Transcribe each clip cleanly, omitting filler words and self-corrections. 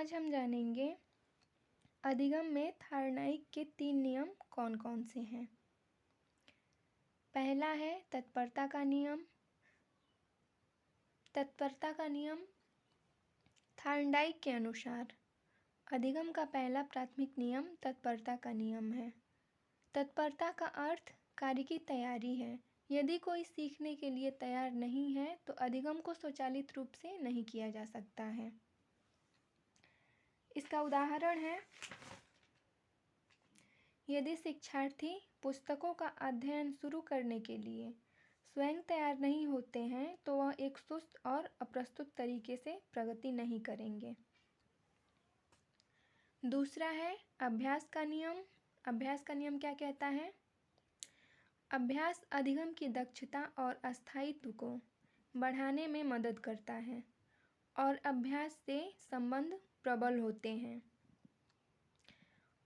आज हम जानेंगे अधिगम में थार्नाइक के 3 नियम कौन कौन से हैं। पहला है तत्परता का नियम। तत्परता का नियम थार्नडाइक के अनुसार अधिगम का पहला प्राथमिक नियम तत्परता का नियम है। तत्परता का अर्थ कार्य की तैयारी है। यदि कोई सीखने के लिए तैयार नहीं है तो अधिगम को स्वचालित रूप से नहीं किया जा सकता है। इसका उदाहरण है, यदि शिक्षार्थी पुस्तकों का अध्ययन शुरू करने के लिए स्वयं तैयार नहीं होते हैं तो वह एक सुस्त और अप्रस्तुत तरीके से प्रगति नहीं करेंगे। दूसरा है अभ्यास का नियम। अभ्यास का नियम क्या कहता है? अभ्यास अधिगम की दक्षता और अस्थायित्व को बढ़ाने में मदद करता है और अभ्यास से संबंध प्रबल होते हैं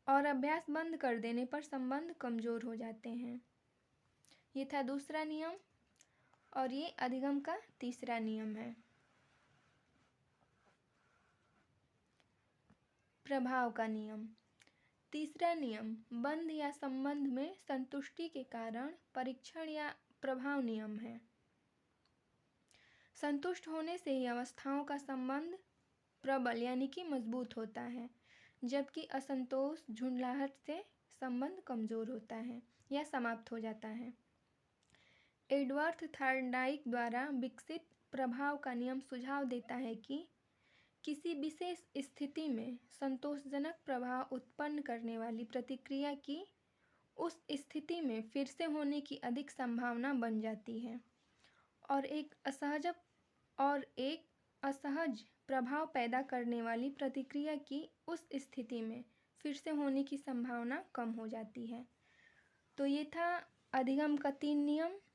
और अभ्यास बंद कर देने पर संबंध कमज़ोर हो जाते हैं। ये था दूसरा नियम और ये अधिगम का तीसरा नियम है। प्रभाव का नियम। तीसरा नियम बंध या संबंध में संतुष्टि के कारण परीक्षण या प्रभाव नियम है। संतुष्ट होने से ही अवस्थाओं का संबंध प्रबल यानी कि मजबूत होता है, जबकि असंतोष झुंझलाहट से संबंध कमज़ोर होता है या समाप्त हो जाता है। एडवर्ड थार्नडाइक द्वारा विकसित प्रभाव का नियम सुझाव देता है कि किसी विशेष स्थिति में संतोषजनक प्रभाव उत्पन्न करने वाली प्रतिक्रिया की उस स्थिति में फिर से होने की अधिक संभावना बन जाती है और एक असहज प्रभाव पैदा करने वाली प्रतिक्रिया की उस स्थिति में फिर से होने की संभावना कम हो जाती है। तो ये था अधिगम का 3 नियम